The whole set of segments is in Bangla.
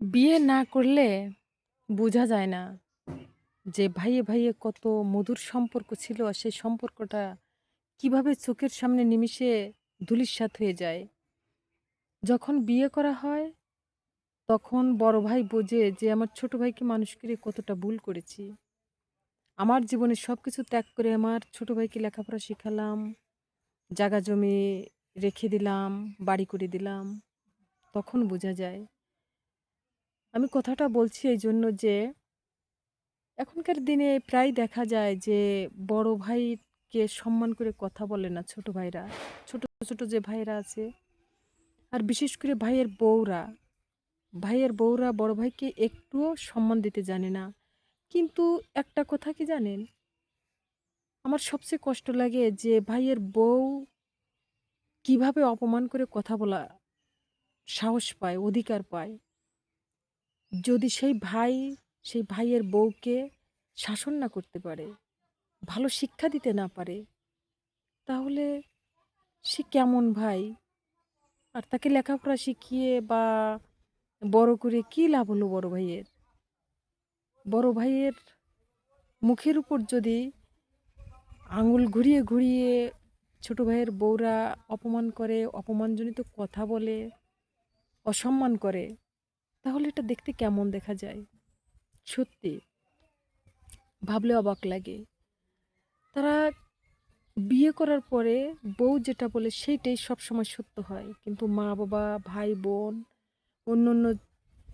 বিয়ে না করলে বোঝা যায় না যে ভাইয়ে ভাইয়ে কত মধুর সম্পর্ক ছিল আর সেই সম্পর্কটা কিভাবে চোখের সামনে নিমিষে ধূলিসাৎ হয়ে যায়। যখন বিয়ে করা হয় তখন বড় ভাই বোঝে যে আমার ছোট ভাইকে মানুষ করে কতটা ভুল করেছি। আমার জীবনের সবকিছু ত্যাগ করে আমার ছোট ভাইকে লেখাপড়া শিখালাম, জাগা জমি রেখে দিলাম, বাড়ি করে দিলাম। তখন বোঝা যায়। আমি কথাটা বলছি এইজন্য যে এখনকার দিনে প্রায় দেখা যায় যে বড় ভাইকে সম্মান করে কথা বলে না ছোট ভাইরা। ছোট, ছোট যে ভাইরা আছে আর বিশেষ করে ভাইয়ের বউরা বড় ভাইকে একটুও সম্মান দিতে জানে না। কিন্তু একটা কথা কি জানেন? আমার সবচেয়ে কষ্ট লাগে যে ভাইয়ের বউ কিভাবে অপমান করে কথা বলা সাহস পায়, অধিকার পায়। যদি সেই ভাইয়ের বউকে শাসন না করতে পারে, ভালো শিক্ষা দিতে না পারে, তাহলে সে কেমন ভাই? আর তাকে লেখাপড়া শিখিয়ে বা বড় করে কি লাভ হলো বড় ভাইয়ের? বড় ভাইয়ের মুখের উপর যদি আঙুল ঘুরিয়ে ঘুরিয়ে ছোট ভাইয়ের বউরা অপমান করে, অপমানজনিত কথা বলে, অসম্মান করে, তাহলে এটা দেখতে কেমন দেখা যায়? সত্যি ভাবলে অবাক লাগে। তারা বিয়ে করার পরে বউ যেটা বলে সেইটাই সবসময় সত্য হয়। কিন্তু মা-বাবা, ভাই-বোন, অন্যান্য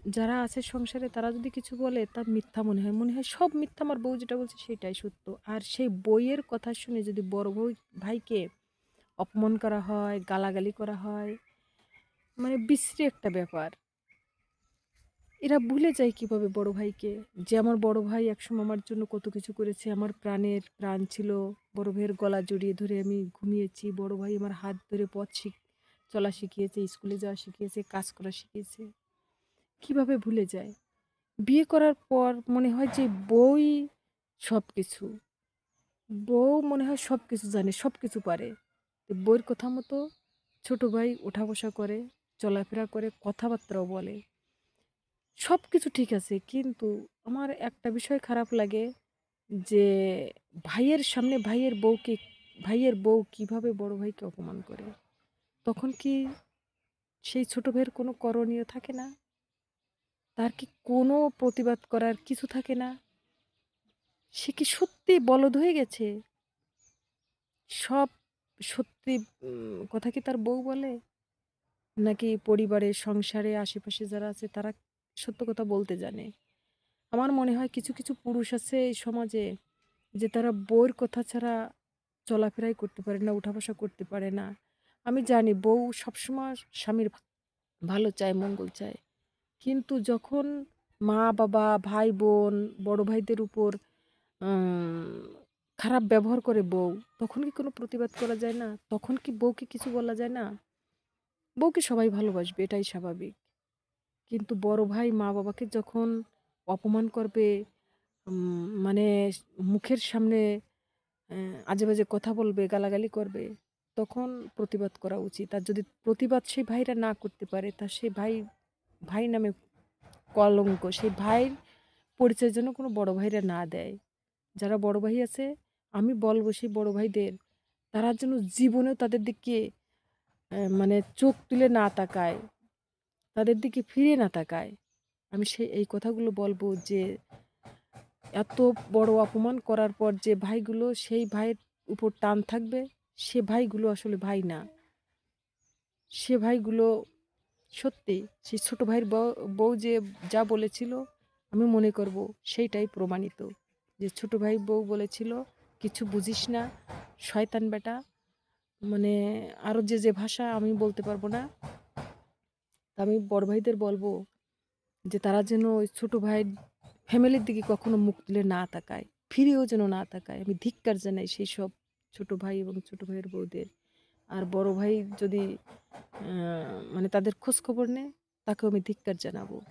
যারা আছে সংসারে তারা যদি কিছু বলে তা মিথ্যা মনে হয়। মনে হয় সব মিথ্যা, আমার বউ যেটা বলছে সেটাই সত্য। আর সেই বইয়ের কথা শুনে যদি বড় ভাইকে অপমান করা হয়, গালাগালি করা হয়, মানে বিশ্রী একটা ব্যাপার। এরা ভুলে যায় কিভাবে বড় ভাইকে? যে আমার বড় ভাই একসময় আমার জন্য কত কিছু করেছে। আমার প্রাণের প্রাণ ছিল। বড় ভাইয়ের গলা জড়িয়ে ধরে আমি ঘুমিয়েছি। বড় ভাই আমার হাত ধরে পথ চলা শিখিয়েছে, স্কুলে যাওয়া শিখিয়েছে, কাজ করা শিখিয়েছে। কিভাবে ভুলে যায়? বিয়ে করার পর মনে হয় যে বউই সবকিছু। বউ মনে হয় সবকিছু জানে, সবকিছু পারে। তো বউয়ের কথা মতো ছোট ভাই ওঠা বসা করে, চলাফেরা করে, কথাবার্তাও বলে। সবকিছু ঠিক আছে। কিন্তু আমার একটা বিষয় খারাপ লাগে যে ভাইয়ের সামনে ভাইয়ের বউ কিভাবে বড় ভাইকে অপমান করে। তখন কি সেই ছোট ভাইয়ের কোনো করণীয় থাকে না? তার কি কোনো প্রতিবাদ করার কিছু থাকে না? সে কি সত্যিই বলদ হয়ে গেছে? সব সত্যি কথা কি তার বউ বলে? নাকি পরিবারে, সংসারে, আশেপাশে যারা আছে তারা সত্য কথা বলতে জানে? আমার মনে হয় কিছু, কিছু পুরুষ আছে এই সমাজে যে তারা বউয়ের কথা ছাড়া চলাফেরাই করতে পারে না, উঠা-বসা করতে পারে না। আমি জানি বউ সবসময় স্বামীর ভালো চায়, মঙ্গল চায়। কিন্তু যখন মা-বাবা, ভাই-বোন, বড় ভাইদের উপর আম খারাপ ব্যবহার করে বউ, তখন কি কোনো প্রতিবাদ করা যায় না? তখন কি বউকে কিছু বলা যায় না? বউকে সবাই ভালোবাসবে, এটাই স্বাভাবিক। কিন্তু বড় ভাই মা-বাবাকে যখন অপমান করবে, মানে মুখের সামনে আজে-বাজে কথা বলবে, গালাগালি করবে, তখন প্রতিবাদ করা উচিত। আর যদি প্রতিবাদ সেই ভাইরা না করতে পারে, তা সেই ভাই নামে কলঙ্ক। সেই ভাইয়ের পরিচয় যেন কোনো বড় ভাইরা না দেয়। যারা বড় ভাই আছে, আমি বলব সেই বড় ভাইদের, তারা যেন জীবনেও তাদের দিকে মানে চোখ তুলে না তাকায়, তাদের দিকে ফিরে না তাকায়। আমি এই কথাগুলো বলব যে এত বড় অপমান করার পর যে ভাইগুলো সেই ভাইয়ের উপর টান থাকবে, সে ভাইগুলো আসলে ভাই না। সে ভাইগুলো সত্যি সেই ছোট ভাইয়ের বউ যে যা বলেছিল, আমি মনে করব সেইটাই প্রমাণিত। যে ছোট ভাই বউ বলেছিল, "কিছু বুঝিস না, শয়তান বেটা।" মানে আরও যে ভাষা আমি বলতে পারবো না। তা আমি বড় ভাইদের বলব যে তারা যেন ওই ছোট ভাইয়ের ফ্যামিলির দিকে কখনো মুখ তুলে না তাকায়, ফিরেও যেন না তাকায়। আমি ধিক্কার জানাই সেই সব ছোট ভাই এবং ছোট ভাইয়ের বউদের। আর বড় ভাই যদি মানে তাদের খোঁজ খবর নেয়, তাকেও আমি ধিক্কার জানাবো।